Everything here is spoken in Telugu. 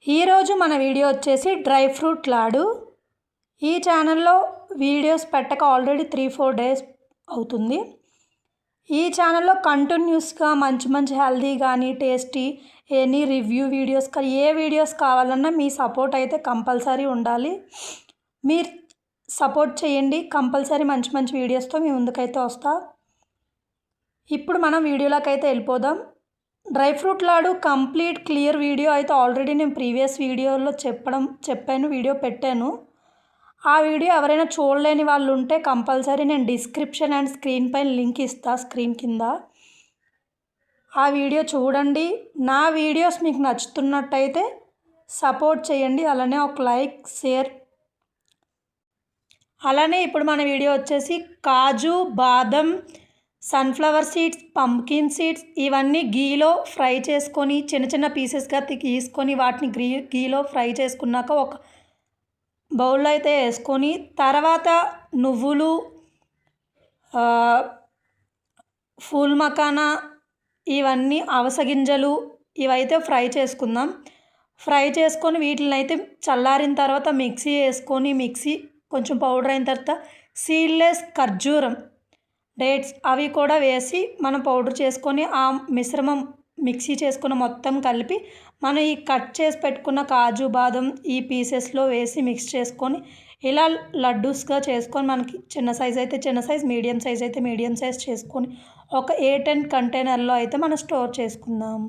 ఈరోజు మన వీడియో వచ్చేసి డ్రై ఫ్రూట్ లాడు. ఈ ఛానల్లో వీడియోస్ పెట్టక ఆల్రెడీ 3-4 డేస్ అవుతుంది. ఈ ఛానల్లో కంటిన్యూస్గా మంచి హెల్దీ కానీ టేస్టీ ఎనీ రివ్యూ వీడియోస్ కానీ ఏ వీడియోస్ కావాలన్నా మీ సపోర్ట్ అయితే కంపల్సరీ ఉండాలి. మీరు సపోర్ట్ చేయండి, కంపల్సరీ మంచి వీడియోస్తో మీ ముందుకైతే వస్తా. ఇప్పుడు మనం వీడియోలోకి అయితే వెళ్ళిపోదాం. Dry fruit laddu complete clear video అయితే ఆల్రెడీ నేను ప్రీవియస్ వీడియోలో చెప్పాను, వీడియో పెట్టాను. ఆ వీడియో ఎవరైనా చూడలేని వాళ్ళు ఉంటే కంపల్సరీ నేను డిస్క్రిప్షన్ అండ్ స్క్రీన్ పైన లింక్ ఇస్తా, స్క్రీన్ కింద. ఆ వీడియో చూడండి. నా వీడియోస్ మీకు నచ్చుతున్నట్టయితే సపోర్ట్ చేయండి, అలానే ఒక లైక్ షేర్. అలానే ఇప్పుడు మన వీడియో వచ్చేసి కాజు, బాదం, సన్ఫ్లవర్ సీడ్స్, పంప్కిన్ సీడ్స్ ఇవన్నీ గీలో ఫ్రై చేసుకొని చిన్న పీసెస్గా తీసుకొని వాటిని గీలో ఫ్రై చేసుకున్నాక ఒక బౌల్లో అయితే వేసుకొని తర్వాత నువ్వులు, ఫూల్ మకానా, ఇవన్నీ అవసగింజలు ఇవైతే ఫ్రై చేసుకుందాం. ఫ్రై చేసుకొని వీటిని అయితే చల్లారిన తర్వాత మిక్సీ వేసుకొని కొంచెం పౌడర్ అయిన తర్వాత సీడ్లెస్ ఖర్జూరం, డేట్స్ అవి కూడా వేసి మనం పౌడర్ చేసుకొని ఆ మిశ్రమం మిక్సీ చేసుకున్న మొత్తం కలిపి మనం ఈ కట్ చేసి పెట్టుకున్న కాజు, బాదం ఈ పీసెస్లో వేసి మిక్స్ చేసుకొని ఇలా లడ్డూస్గా చేసుకొని మనకి చిన్న సైజ్ అయితే చిన్న సైజ్, మీడియం సైజ్ అయితే మీడియం సైజ్ చేసుకొని ఒక 8-10 కంటైనర్లో అయితే మనం స్టోర్ చేసుకుందాం.